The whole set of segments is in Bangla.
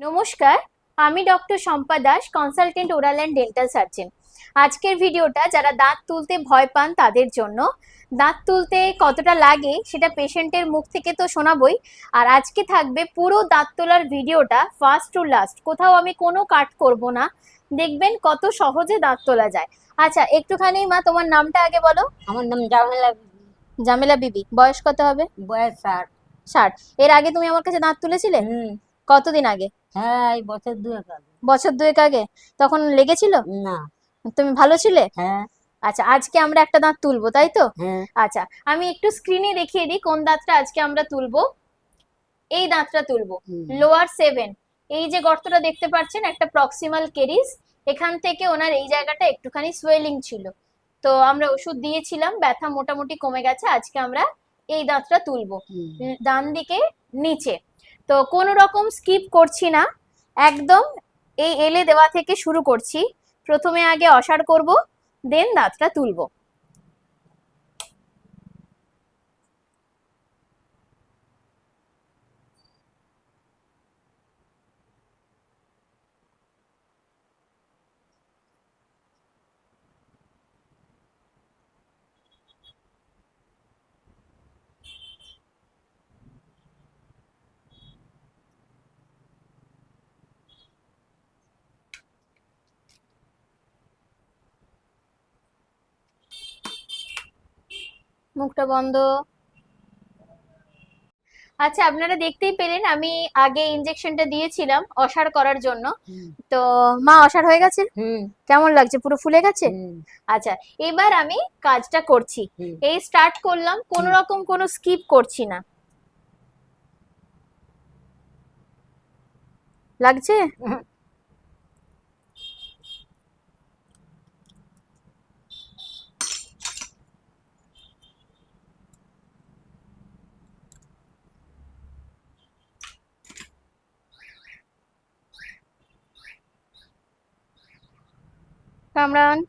নমস্কার, আমি doctor Shampa Das, consultant oral and dental surgeon. আজকের ভিডিওটা যারা দাঁত তুলতে ভয় পান তাদের জন্য। দাঁত তুলতে কতটা লাগে সেটা পেশেন্টের মুখ থেকে তো শোনাবই, আর আজকে থাকবে পুরো দাঁত তোলার ভিডিওটা ফার্স্ট টু লাস্ট, কোথাও আমি কোনো কাট করব না। দেখবেন কত সহজে দাঁত তোলা যায়। আচ্ছা, একটুখানি মা তোমার নামটা আগে বলো। আমার নাম জামেলা বিবি। জামেলা বিবি। বয়স কত হবে? বয়স 60। 60। এর আগে তুমি আমার কাছে দাঁত তুলেছিলে? হুম। কতদিন আগে? হ্যাঁ, এই বছর 2 আগে। বছর দুয়েক আগে? তখন লেগেছিল? না। তুমি ভালো ছিলে? হ্যাঁ। আচ্ছা, আজকে আমরা একটা দাঁত তুলবো, তাই তো? হ্যাঁ। আচ্ছা, আমি একটু স্ক্রিনে দেখিয়ে দিই কোন দাঁতটা আজকে আমরা তুলবো। এই দাঁতটা তুলবো, লোয়ার 7। এই যে গর্তটা দেখতে পাচ্ছেন, একটা প্রক্সিমাল কেরিস, এখান থেকে ওনার এই জায়গাটা একটুখানি সোয়েলিং ছিল, তো আমরা ওষুধ দিয়েছিলাম, ব্যথা মোটামুটি কমে গেছে। আজকে আমরা এই দাঁতটা তুলবো ডান দিকে নিচে। তো কোনো রকম স্কিপ করছি না, একদম এই এলে দেওয়া থেকে শুরু করছি। প্রথমে আগে অসাড় করব, দেন দাঁতটা তুলবো। মুখটা বন্ধ। আচ্ছা, আপনারা দেখতেই পেলেন আমি আগে ইনজেকশনটা দিয়েছিলাম অসাড় করার জন্য। তো মা, অসাড় হয়ে গেছে? কেমন লাগছে? পুরো ফুলে গেছে? আচ্ছা, এবার আমি কাজটা করছি। এই স্টার্ট করলাম, কোন রকম কোনো স্কিপ করছি না। লাগছে? কামরান,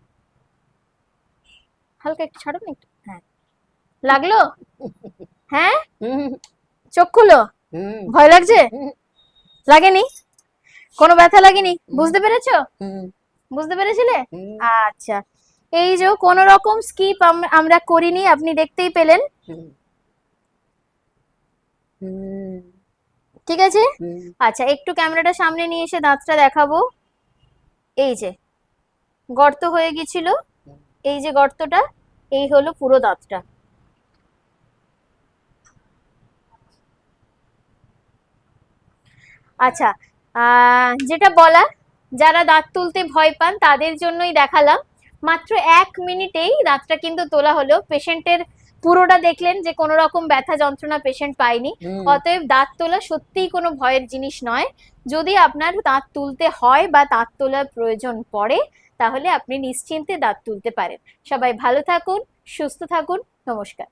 হালকা একটু ছাড়ো না একটু। হ্যাঁ, লাগলো? হ্যাঁ, চোখ খুলো। ভয় লাগছে? লাগেনি? কোনো ব্যথা লাগেনি? বুঝতে পেরেছো? বুঝতে পেরেছিলে? আচ্ছা, এই যে কোন রকম স্কিপ আমরা করিনি, আপনি দেখতেই পেলেন। ঠিক আছে। আচ্ছা, একটু ক্যামেরাটা সামনে নিয়ে এসে দাঁতটা দেখাবো। এই যে গর্ত হয়ে গেছিল, এই যে গর্তটা, এই হলো পুরো দাঁতটা। আচ্ছা, যেটা বলা, যারা দাঁত তুলতে ভয় পান তাদের জন্যই দেখালাম। মাত্র 1 মিনিটেই দাঁতটা কিন্তু তোলা হলো। পেশেন্টের পুরোটা দেখলেন যে কোনো রকম ব্যথা যন্ত্রণা পেশেন্ট পায়নি। অতএব দাঁত তোলা সত্যিই কোনো ভয়ের জিনিস নয়। যদি আপনার দাঁত তুলতে হয় বা দাঁত তোলার প্রয়োজন পড়ে, তাহলে আপনি নিশ্চিন্তে দাঁত তুলতে পারেন। সবাই ভালো থাকুন, সুস্থ থাকুন। নমস্কার।